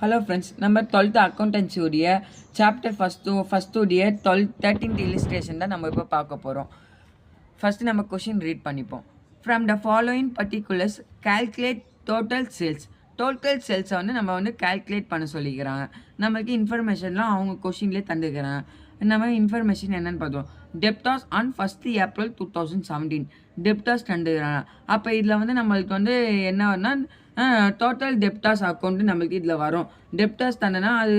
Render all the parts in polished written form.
Hello friends, நம்ம 12th accountancy உடைய chapter ஃபஸ்ட்டுடைய 13th illustration தான் நம்ம இப்போ பார்க்க போகிறோம். ஃபஸ்ட்டு நம்ம கொஷின் ரீட் பண்ணிப்போம். From the following particulars calculate total sales. Total சேல்ஸை வந்து நம்ம வந்து கால்குலேட் பண்ண சொல்லிக்கிறாங்க. நம்மளுக்கு இன்ஃபர்மேஷன்லாம் அவங்க கொஷின்லேயே தந்துக்கிறாங்க. நம்ம இன்ஃபர்மேஷன் என்னென்னு பார்த்தோம். Debtors on 1st April 2017 debtors தந்துக்கிறாங்க. அப்போ இதில் வந்து நம்மளுக்கு வந்து என்ன வரும்னா டோட்டல் டெப்டாஸ் அக்கௌண்ட்டு நம்மளுக்கு இதில் வரும். டெப்டாஸ் தந்தனா அது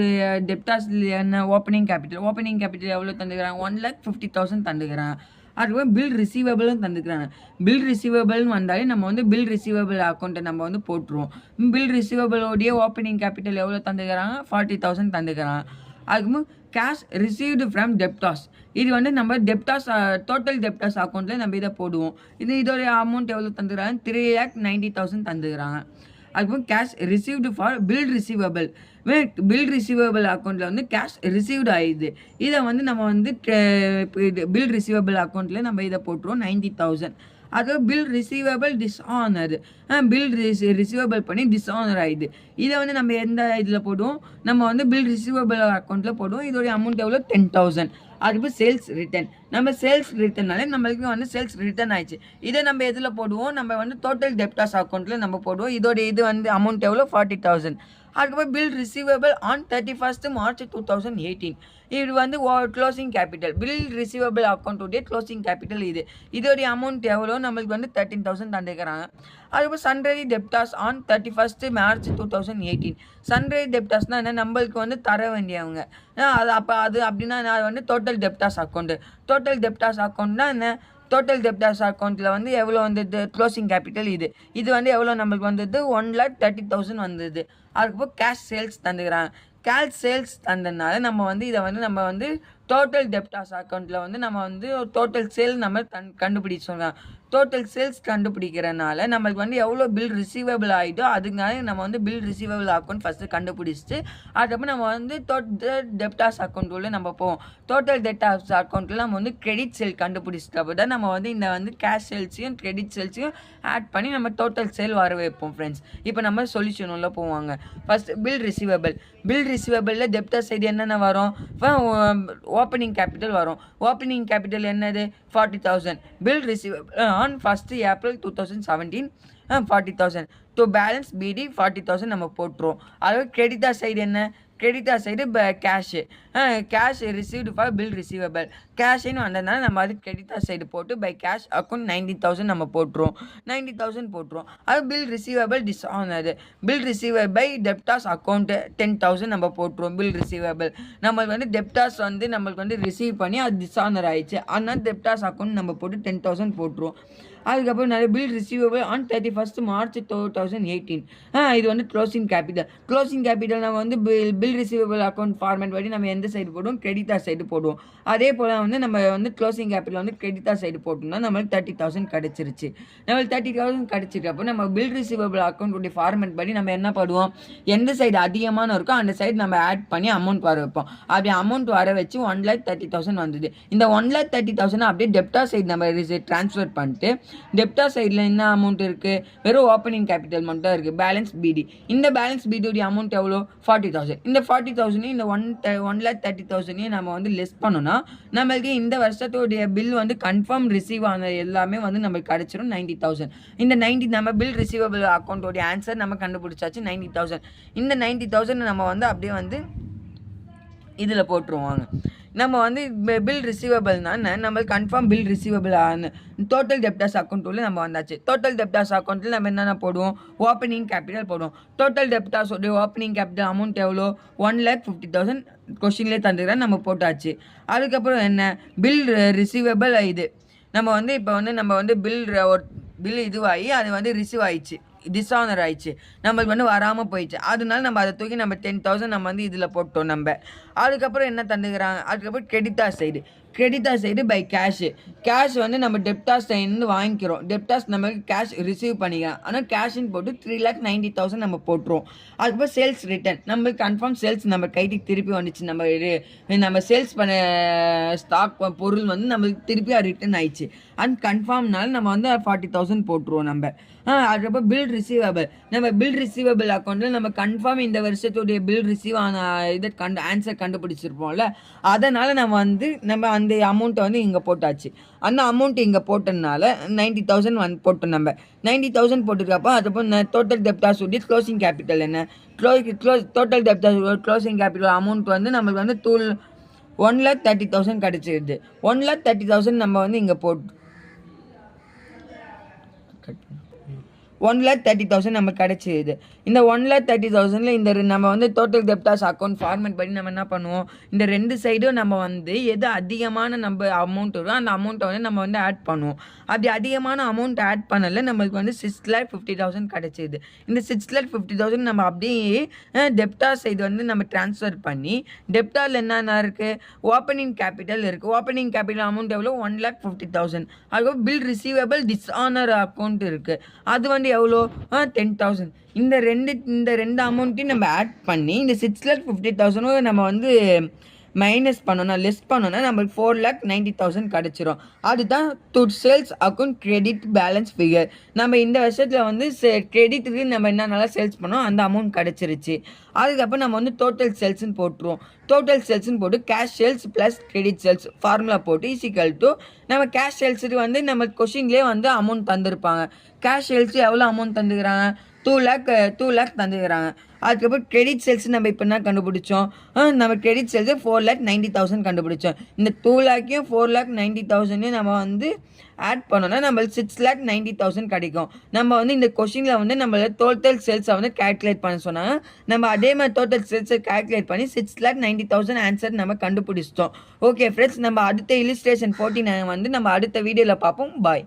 டெப்டாஸ் என்ன ஓப்பனிங் கேபிட்டல் எவ்வளோ தந்துக்கிறாங்க, 1,50,000 தந்துக்கிறாங்க. அதுக்கப்புறம் பில் ரிசீவபிளும் தந்துக்கிறாங்க. பில் ரிசீவபிள்னு வந்தாலே நம்ம வந்து பில் ரிசீவபிள் அக்கௌண்ட்டை நம்ம வந்து போட்டுருவோம். பில் ரிசீவபிளோடைய ஓப்பனிங் கேபிட்டல் எவ்வளோ தந்துக்கிறாங்க, 40,000 தந்துக்கிறாங்க. அதுக்கப்புறம் கேஷ் ரிசீவ்டு ஃப்ரம் டெப்டாஸ், இது வந்து நம்ம டெப்டாஸ் டோட்டல் டெப்டாஸ் அக்கௌண்ட்டில் நம்ம இதை போடுவோம். இதோடைய அமௌண்ட் எவ்வளோ தந்துக்கிறாங்க, 3,90,000 தந்துக்கிறாங்க. அதுக்கப்புறம் cash received for bill receivable, bill receivable அக்கௌண்ட்டில் வந்து கேஷ் ரிசீவ்டு ஆயிடுது. இதை வந்து நம்ம வந்து பில் ரிசீவபிள் அக்கௌண்ட்டில் நம்ம இதை போட்டுருவோம் 90,000. அது bill receivable dishonour, bill receivable பண்ணி டிஸ்ஆனர் ஆகிடுது. இதை வந்து நம்ம எந்த இதில் போடுவோம், நம்ம வந்து பில் ரிசீவபிள் அக்கௌண்ட்டில் போடுவோம். இதோடைய அமௌண்ட் எவ்வளோ, 10,000. அதுக்கு சேல்ஸ் ரிட்டர்ன், நம்ம சேல்ஸ் ரிட்டர்னாலே நம்மளுக்கு வந்து சேல்ஸ் ரிட்டர்ன் ஆயிடுச்சு. இதை நம்ம எதில் போடுவோம், நம்ம வந்து டோட்டல் டெப்டாஸ் அக்கௌண்ட்டில் நம்ம போடுவோம். இதோடைய இது வந்து அமௌண்ட் எவ்வளோ, 40,000. அதுக்கப்புறம் bill receivable on 31st March 2018, இது வந்து க்ளோசிங் கேபிட்டல். பில் ரிசீவபிள் அக்கௌண்ட்டுடைய க்ளோசிங் கேபிட்டல் இது. இதோடைய அமௌண்ட் எவ்வளோ, நம்மளுக்கு வந்து 13,000 தந்துக்கிறாங்க. அதுக்கப்புறம் sundry debtors on 31st March 2018. Sundry டெப்டாஸ்னால் என்ன, நம்மளுக்கு வந்து தர வேண்டியவங்க. அது அப்படின்னா அது வந்து total debtors account. Total debtors அக்கௌண்ட்னா என்ன, டோட்டல் டெப்டாஸ் அக்கௌண்ட்டில் வந்து எவ்வளோ வந்தது, க்ளோசிங் கேபிட்டல் இது வந்து எவ்வளோ நம்மளுக்கு வந்தது, 1,30,000 வந்தது. அதுக்கப்புறம் கேஷ் சேல்ஸ் தந்துக்கிறாங்க. கேஷ் சேல்ஸ் தந்ததுனால நம்ம வந்து இதை வந்து நம்ம வந்து டோட்டல் டெப்டாஸ் அக்கௌண்ட்டில் வந்து நம்ம வந்து டோட்டல் சேல் நம்ம கண்டுபிடிச்சு சொல்கிறாங்க. டோட்டல் சேல்ஸ் கண்டுபிடிக்கிறனால நம்மளுக்கு வந்து எவ்வளோ பில் ரிசீவபிள் ஆகிட்டோ அதுக்காக நம்ம வந்து பில் ரிசீவபிள் அக்கௌண்ட் ஃபஸ்ட்டு கண்டுபிடிச்சிட்டு அதுக்கப்புறம் நம்ம வந்து டோட்டல் டெப்டாஸ் அக்கௌண்ட் உள்ள நம்ம போவோம். டோட்டல் டெப்டாஸ் அக்கௌண்ட்டில் நம்ம வந்து கிரெடிட் சேல் கண்டுபிடிச்சிட்டப்போ தான் நம்ம வந்து இந்த வந்து கேஷ் சேல்ஸையும் கிரெடிட் சேல்ஸையும் ஆட் பண்ணி நம்ம டோட்டல் சேல் வர வைப்போம் ஃப்ரெண்ட்ஸ். இப்போ நம்ம சொல்யூஷன் உள்ள போவாங்க. ஃபஸ்ட் பில் ரிசீவபிளில் டெப்டாஸ் சைடு என்னென்ன வரும், ஓப்பனிங் கேபிட்டல் வரும். ஓப்பனிங் கேபிட்டல் என்னது, 40,000. Bill receivable on 1st April 2017 40,000. To balance B D 40,000 நம்ம போட்டுருவோம். அதாவது கிரெடிட்டார் சைடு என்ன, creditor side cash received for bill receivable. கேஷ்னு வந்ததுனால நம்ம அது கிரெடிட்டார் சைடு போட்டு பை கேஷ் அக்கௌண்ட் 90,000 நம்ம போட்டுருவோம். 90,000 போட்டுருவோம். அது bill receivable dishonour, bill receivable by debtors account 10,000 நம்ம போட்டுருவோம். பில் ரிசீவபிள் நம்மளுக்கு வந்து டெப்டாஸ் வந்து நம்மளுக்கு வந்து ரிசீவ் பண்ணி அது டிஸ்ஆனர் ஆயிடுச்சு. அதனால டெப்டாஸ் அக்கௌண்ட் நம்ம போட்டு 10,000 போட்டுருவோம். அதுக்கப்புறம் நிறைய bill receivable on 31st March 2018, இது வந்து க்ளோசிங் கேபிட்டல் நம்ம வந்து பில் ரிசீவபிள் அக்கௌண்ட் ஃபார்மேட் படி நம்ம எந்த சைடு போடுவோம், கிரெடிட்டார் சைடு போடுவோம். அதே போல் வந்து நம்ம வந்து க்ளோசிங் கேபிட்டல் வந்து கிரெடிட்டார் சைடு போட்டோம்னா நம்மளுக்கு 30,000 கிடச்சிருச்சு. நம்மளுக்கு 30,000 கிடச்சிருக்கப்போ நம்ம பில் ரிசீவபிள் அக்கௌண்ட்டுடைய ஃபார்மேட் படி நம்ம என்ன பண்ணுவோம், எந்த சைடு அதிகமான இருக்கோ அந்த சைடு நம்ம ஆட் பண்ணி அமௌண்ட் வர வைப்போம். அப்படி அமௌண்ட் வர வச்சு 1,30,000 வந்தது. இந்த 1,30,000 அப்படியே டெப்டார் சைடு நம்ம ட்ரான்ஸ்ஃபர் பண்ணிட்டு டெப்டார் சைடில் என்ன அமௌண்ட் இருக்குது, வெறும் ஓப்பனிங் கேபிட்டல் மட்டும் தான் இருக்குது, பேலன்ஸ் பிடி. இந்த பேலன்ஸ் பிடியோடைய அமௌண்ட் எவ்வளோ, 40,000. இந்த 40,000 இந்த 1,30,000 நம்ம வந்து லெஸ் பண்ணோன்னா நம்மளுக்கு இந்த வருஷத்தோடைய பில் வந்து கன்ஃபார்ம் ரிசீவ் ஆன எல்லாமே வந்து நம்மளுக்கு கிடச்சிரும் 90,000. இந்த 90 நம்ம பில் ரிசீவபிள் அக்கௌண்ட்டோடைய ஆன்சர் நம்ம கண்டுபிடிச்சாச்சு 90,000. இந்த 90,000 நம்ம வந்து அப்படியே வந்து இதில் போட்டுருவாங்க. நம்ம வந்து பில் ரிசீவபிள்னா நம்மளுக்கு கன்ஃபார்ம் பில் ரிசீவபிள் ஆன டோட்டல் டெப்டாஸ் அக்கௌண்ட் உள்ள நம்ம வந்தாச்சு. டோட்டல் டெப்டாஸ் அக்கௌண்ட்டில் நம்ம என்னென்ன போடுவோம், ஓப்பனிங் கேபிட்டல் போடுவோம். டோட்டல் டெப்டாஸோடைய ஓப்பனிங் கேபிட்டல் அமௌண்ட் எவ்வளோ, 1,50,000 கொஷின்லேயே தந்துக்கிறேன், நம்ம போட்டாச்சு. அதுக்கப்புறம் என்ன, பில் ரிசீவபிள் இது நம்ம வந்து இப்போ வந்து நம்ம வந்து பில் இதுவாகி அது வந்து ரிசீவ் ஆயிடுச்சு, டிஸ்ஆனர் ஆயிடுச்சு, நம்மளுக்கு வந்து வராமல் போயிடுச்சு. அதனால நம்ம அதை தூக்கி நம்ம 10,000 நம்ம வந்து இதில் போட்டோம் நம்ம. அதுக்கப்புறம் என்ன தந்துக்கிறாங்க, அதுக்கப்புறம் கிரெடிட்டார் சைடு பை கேஷ் வந்து நம்ம டெப்டாஸ் சைடு வாங்கிக்கிறோம். டெப்டாஸ் நம்மளுக்கு கேஷ் ரிசீவ் பண்ணிக்கலாம். ஆனால் கேஷ்ன்னு போட்டு 3,90,000 நம்ம போட்டுருவோம். அதுக்கப்புறம் சேல்ஸ் ரிட்டர்ன், நம்மளுக்கு கன்ஃபார்ம் சேல்ஸ் நம்ம கைக்கு திருப்பி வந்துச்சு. நம்ம சேல்ஸ் பண்ண ஸ்டாக் பொருள் வந்து நம்மளுக்கு திருப்பி ரிட்டர்ன் ஆயிடுச்சு. அண்ட் கன்ஃபார்ம்னால நம்ம வந்து 40,000 போட்டுருவோம் நம்ம. அதுக்கப்புறம் பில் ரிசீவபிள். நம்ம பில் ரிசீவபிள் அக்கௌண்ட்டில் நம்ம கன்ஃபார்ம் இந்த வருஷத்துடைய பில் ரிசீவ் ஆன இதை ஆன்சர் கண்டுபிடிச்சிருப்போம்ல. அதனால் நம்ம அந்த அமௌண்ட்டை இங்கே போட்டாச்சு. அந்த அமௌண்ட் இங்கே போட்டதுனால 90,000 போட்டோம். நம்ம 90,000 போட்டுருக்கப்போ அதுக்கப்புறம் டோட்டல் டெப்டாஸ் உடைய க்ளோசிங் கேபிட்டல் என்ன? Total debtors closing capital amount நம்மளுக்கு 1,30,000 கிடச்சிருது. 1,30,000 நம்ம இங்கே போட்டு 1,30,000 நமக்கு கிடச்சிது. இந்த 1,30,000 இந்த நம்ம டோட்டல் டெப்டாஸ் அக்கௌண்ட் ஃபார்மேட் பண்ணி நம்ம என்ன பண்ணுவோம், இந்த 2 சைடும் நம்ம எது அதிகமான நம்ம அமௌண்ட் வரும் அந்த அமௌண்ட்டை நம்ம ஆட் பண்ணுவோம். அப்படி அதிகமான அமௌண்ட் ஆட் பண்ணல நம்மளுக்கு 6,50,000 கிடச்சிது. இந்த 6,50,000 நம்ம அப்படியே டெப்டாஸ் சைடு நம்ம ட்ரான்ஸ்ஃபர் பண்ணி டெப்டாரில் என்னென்ன இருக்குது, ஓப்பனிங் கேபிட்டல் இருக்குது. ஓப்பனிங் கேபிட்டல் அமௌண்ட் எவ்வளோ 1,50,000. அதுக்கப்புறம் பில் ரிசீவபிள் டிஸ்ஆனர் அக்கௌண்ட் இருக்குது. அது எவ்வளோ 10,000. இந்த ரெண்டு அமௌண்ட்டையும் நம்ம ஆட் பண்ணி இந்த 6,50,000 நம்ம மைனஸ் பண்ணோன்னா லெஸ் பண்ணோன்னா நம்மளுக்கு 4,90,000 கிடச்சிரும். அதுதான் sales account credit balance figure. நம்ம இந்த வருஷத்தில் கிரெடிட்டுக்கு நம்ம என்னென்னலாம் சேல்ஸ் பண்ணோம் அந்த அமௌண்ட் கிடச்சிருச்சு. அதுக்கப்புறம் நம்ம டோட்டல் சேல்ஸ்ன்னு போட்டுருவோம். டோட்டல் சேல்ஸ்ன்னு போட்டு cash sales plus credit sales formula போட்டு ஈஸிக்கல் டு நம்ம கேஷ் சேல்ஸுக்கு நம்ம கொஷின்லேயே அமௌண்ட் தந்துருப்பாங்க. கேஷ் சேல்ஸ் எவ்வளோ அமௌண்ட் தந்துக்கிறாங்க, 2 lakh தந்துக்கிறாங்க. அதுக்கப்புறம் கிரெடிட் சேல்ஸ் நம்ம இப்போ என்ன கண்டுபிடிச்சோம், நம்ம கிரெடிட் சேல்ஸ் 4,90,000 கண்டுபிடிச்சோம். இந்த 2 lakhையும் 4,90,000 நம்ம ஆட் பண்ணோன்னா நம்மளுக்கு 6,90,000 கிடைக்கும். நம்ம இந்த கொஷினில் நம்மள டோட்டல் சேல்ஸை கேல்குலேட் பண்ண சொன்னாங்க. நம்ம அதே மாதிரி டோட்டல் சேல்ஸை கேல்குலேட் பண்ணி 6,90,000 ஆன்சர் நம்ம கண்டுபிடிச்சிட்டோம். ஓகே ஃப்ரெண்ட்ஸ், நம்ம அடுத்த இல்லுஸ்ட்ரேஷன் 14 நம்ம அடுத்த வீடியோவில் பார்ப்போம். பாய்.